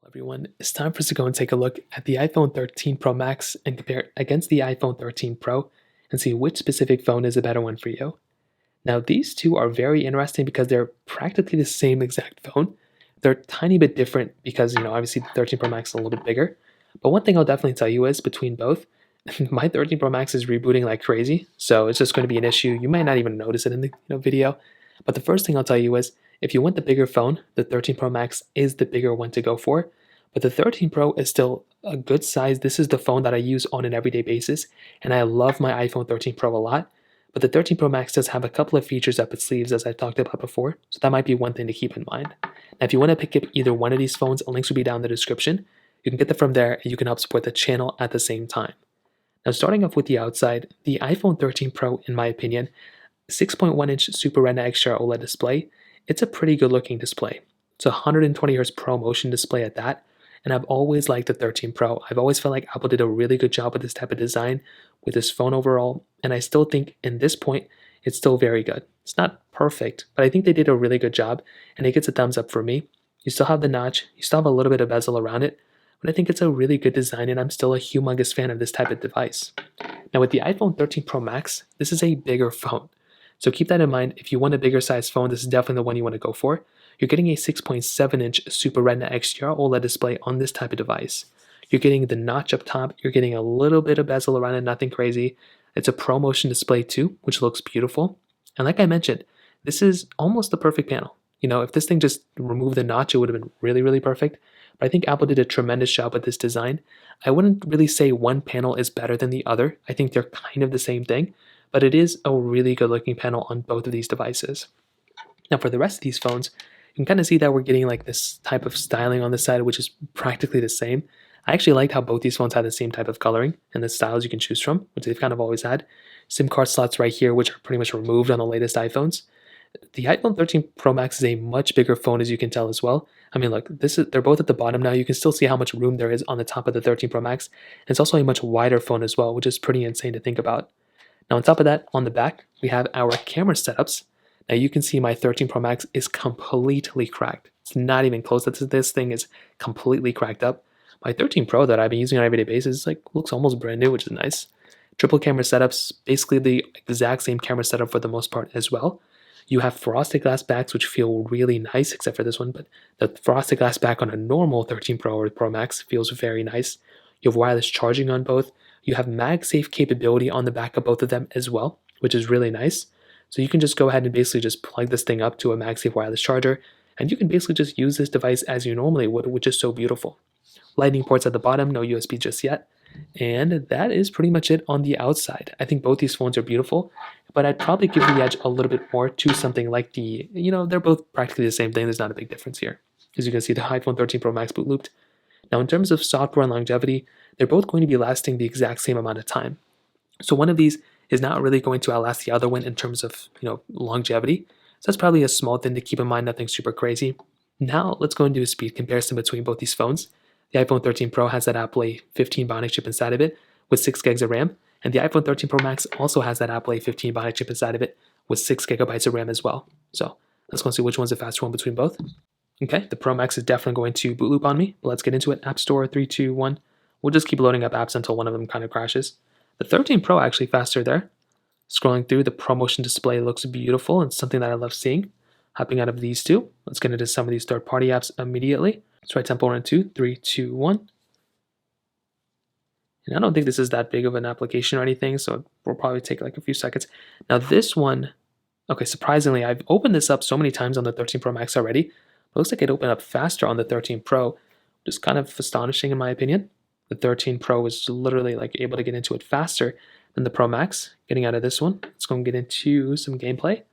Everyone, it's time for us to go and take a look at the iPhone 13 Pro Max and compare it against the iPhone 13 Pro and see which specific phone is a better one for you. Now, these two are very interesting because they're practically the same exact phone. They're a tiny bit different because, obviously the 13 Pro Max is a little bit bigger. But one thing I'll definitely tell you is between both, my 13 Pro Max is rebooting like crazy, so it's just going to be an issue. You might not even notice it in the video. But the first thing I'll tell you is if you want the bigger phone, the 13 Pro Max is the bigger one to go for. But the 13 Pro is still a good size. This is the phone that I use on an everyday basis, and I love my iPhone 13 Pro a lot. But the 13 Pro Max does have a couple of features up its sleeves, as I talked about before, so that might be one thing to keep in mind. Now, if you want to pick up either one of these phones, links will be down in the description. You can get them from there, and you can help support the channel at the same time. Now, starting off with the outside, the iPhone 13 Pro, in my opinion, 6.1-inch Super Retina XDR OLED display, it's a pretty good looking display. It's a 120Hz ProMotion display at that, and I've always liked the 13 Pro. I've always felt like Apple did a really good job with this type of design, with this phone overall, and I still think in this point, it's still very good. It's not perfect, but I think they did a really good job, and it gets a thumbs up for me. You still have the notch, you still have a little bit of bezel around it, but I think it's a really good design, and I'm still a humongous fan of this type of device. Now with the iPhone 13 Pro Max, this is a bigger phone. So keep that in mind. If you want a bigger size phone, this is definitely the one you want to go for. You're getting a 6.7-inch Super Retina XDR OLED display on this type of device. You're getting the notch up top. You're getting a little bit of bezel around it, nothing crazy. It's a ProMotion display too, which looks beautiful. And like I mentioned, this is almost the perfect panel. If this thing just removed the notch, it would have been really, really perfect. But I think Apple did a tremendous job with this design. I wouldn't really say one panel is better than the other. I think they're kind of the same thing, but it is a really good looking panel on both of these devices. Now for the rest of these phones, you can kind of see that we're getting like this type of styling on the side, which is practically the same. I actually liked how both these phones had the same type of coloring and the styles you can choose from, which they've kind of always had. SIM card slots right here, which are pretty much removed on the latest iPhones. The iPhone 13 Pro Max is a much bigger phone, as you can tell as well. I mean, look, they're both at the bottom now. You can still see how much room there is on the top of the 13 Pro Max. And it's also a much wider phone as well, which is pretty insane to think about. Now, on top of that, on the back, we have our camera setups. Now, you can see my 13 Pro Max is completely cracked. It's not even close. This thing is completely cracked up. My 13 Pro that I've been using on an everyday basis looks almost brand new, which is nice. Triple camera setups, basically the exact same camera setup for the most part as well. You have frosted glass backs, which feel really nice, except for this one, but the frosted glass back on a normal 13 Pro or Pro Max feels very nice. You have wireless charging on both. You have MagSafe capability on the back of both of them as well, which is really nice. So you can just go ahead and basically just plug this thing up to a MagSafe wireless charger, and you can basically just use this device as you normally would, which is so beautiful. Lightning ports at the bottom, no USB just yet. And that is pretty much it on the outside. I think both these phones are beautiful, but I'd probably give the edge a little bit more to something like they're both practically the same thing. There's not a big difference here. As you can see, the iPhone 13 Pro Max boot looped. Now, in terms of software and longevity, they're both going to be lasting the exact same amount of time. So one of these is not really going to outlast the other one in terms of, longevity. So that's probably a small thing to keep in mind, nothing super crazy. Now, let's go and do a speed comparison between both these phones. The iPhone 13 Pro has that Apple A15 Bionic chip inside of it with 6 gigs of RAM, and the iPhone 13 Pro Max also has that Apple A15 Bionic chip inside of it with 6 gigabytes of RAM as well. So let's go and see which one's the faster one between both. Okay, the Pro Max is definitely going to boot loop on me, but let's get into it. App Store, 3, 2, 1. We'll just keep loading up apps until one of them kind of crashes. The 13 Pro actually faster there. Scrolling through, the ProMotion display looks beautiful and something that I love seeing. Hopping out of these two, let's get into some of these third-party apps immediately. Let's try Temple Run 2, 3, 2, 1. And I don't think this is that big of an application or anything, so it will probably take like a few seconds. Now this one, okay, surprisingly, I've opened this up so many times on the 13 Pro Max already. It looks like it opened up faster on the 13 Pro, just kind of astonishing in my opinion. The 13 Pro was literally able to get into it faster than the Pro Max. Getting out of this one, let's go and get into some gameplay.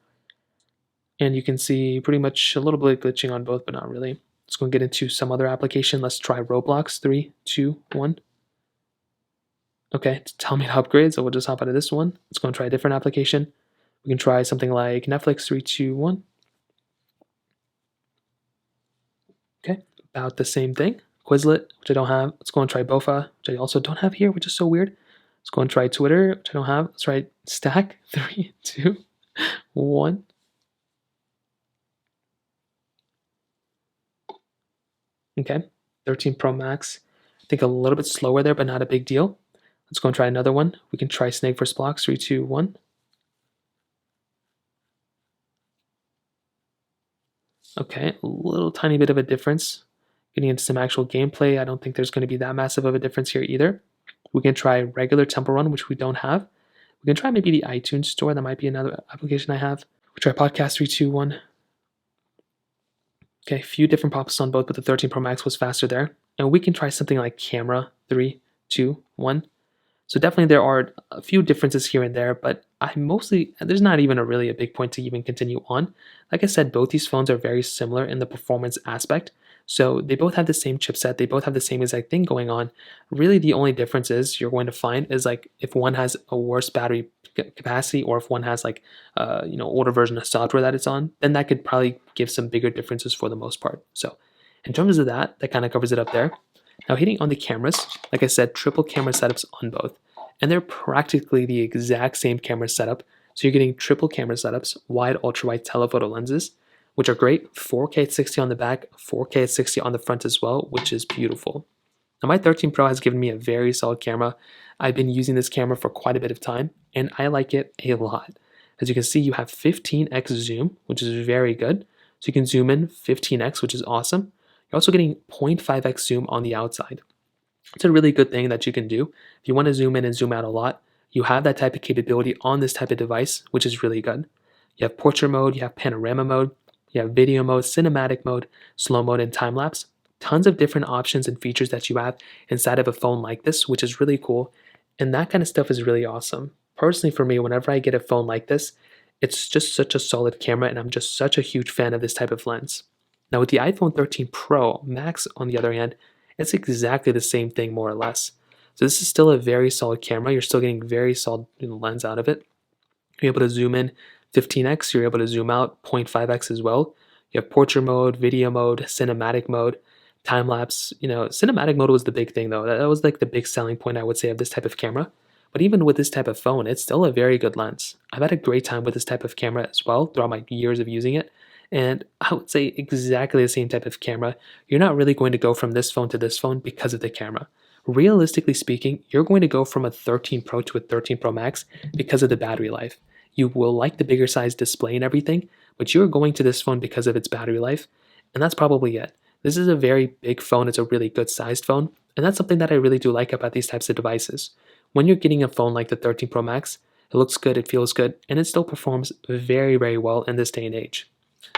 And you can see pretty much a little bit of glitching on both, but not really. Let's go and get into some other application. Let's try Roblox. 3, 2, 1. Okay, tell me to upgrade, so we'll just hop out of this one. Let's go and try a different application. We can try something like Netflix. 3, 2, 1. Okay, about the same thing. Quizlet, which I don't have. Let's go and try Bofa, which I also don't have here, which is so weird. Let's go and try Twitter, which I don't have. Let's try Stack. 3, 2, 1. Okay, 13 Pro Max. I think a little bit slower there, but not a big deal. Let's go and try another one. We can try Snake vs. Blocks. 3, 2, 1. Okay, a little tiny bit of a difference. Getting into some actual gameplay, I don't think there's going to be that massive of a difference here either. We can try regular Temple Run, which we don't have. We can try maybe the iTunes Store. That might be another application I have. We try Podcast 3, 2, 1. Okay, a few different pops on both, but the 13 Pro Max was faster there. And we can try something like Camera 3, 2, 1. So definitely there are a few differences here and there, but there's not even really a big point to even continue on. Like I said, both these phones are very similar in the performance aspect. So they both have the same chipset, they both have the same exact thing going on. Really the only difference is you're going to find is like if one has a worse battery capacity or if one has like older version of software that it's on, then that could probably give some bigger differences for the most part. So in terms of that kind of covers it up there. Now hitting on the cameras, like I said, triple camera setups on both. And they're practically the exact same camera setup. So you're getting triple camera setups, wide, ultra-wide telephoto lenses, which are great. 4K at 60 on the back, 4K at 60 on the front as well, which is beautiful. Now my 13 Pro has given me a very solid camera. I've been using this camera for quite a bit of time, and I like it a lot. As you can see, you have 15x zoom, which is very good. So you can zoom in 15x, which is awesome. You're also getting 0.5x zoom on the outside. It's a really good thing that you can do. If you want to zoom in and zoom out a lot, you have that type of capability on this type of device, which is really good. You have portrait mode, you have panorama mode, you have video mode, cinematic mode, slow mode, and time lapse. Tons of different options and features that you have inside of a phone like this, which is really cool. And that kind of stuff is really awesome. Personally, for me, whenever I get a phone like this, it's just such a solid camera, and I'm just such a huge fan of this type of lens. Now, with the iPhone 13 Pro Max, on the other hand, it's exactly the same thing, more or less. So this is still a very solid camera. You're still getting very solid lens out of it. You're able to zoom in 15x. You're able to zoom out 0.5x as well. You have portrait mode, video mode, cinematic mode, time lapse. Cinematic mode was the big thing though. That was like the big selling point, I would say, of this type of camera. But even with this type of phone, it's still a very good lens. I've had a great time with this type of camera as well throughout my years of using it. And I would say exactly the same type of camera. You're not really going to go from this phone to this phone because of the camera. Realistically speaking, you're going to go from a 13 Pro to a 13 Pro Max because of the battery life. You will like the bigger size display and everything, but you're going to this phone because of its battery life, and that's probably it. This is a very big phone. It's a really good sized phone, and that's something that I really do like about these types of devices. When you're getting a phone like the 13 Pro Max, it looks good, it feels good, and it still performs very, very well in this day and age.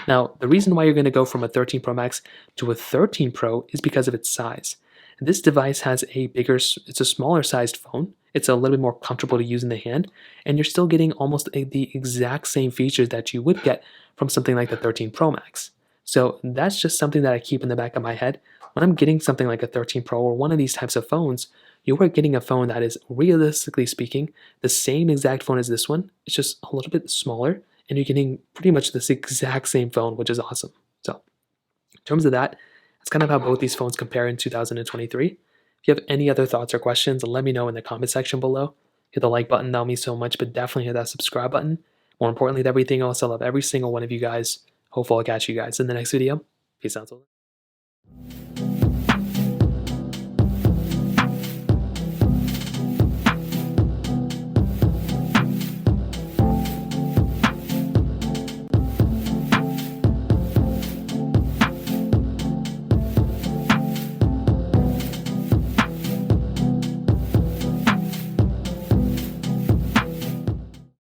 Now, the reason why you're going to go from a 13 Pro Max to a 13 Pro is because of its size. This device has it's a smaller sized phone. It's a little bit more comfortable to use in the hand, and you're still getting almost the exact same features that you would get from something like the 13 Pro Max. So that's just something that I keep in the back of my head. When I'm getting something like a 13 Pro or one of these types of phones, you are getting a phone that is, realistically speaking, the same exact phone as this one. It's just a little bit smaller, and you're getting pretty much this exact same phone, which is awesome. So in terms of that, that's kind of how both these phones compare in 2023. If you have any other thoughts or questions, let me know in the comment section below. Hit the like button, that'll mean so much, but definitely hit that subscribe button. More importantly than everything else, I love every single one of you guys. Hopefully I'll catch you guys in the next video. Peace out.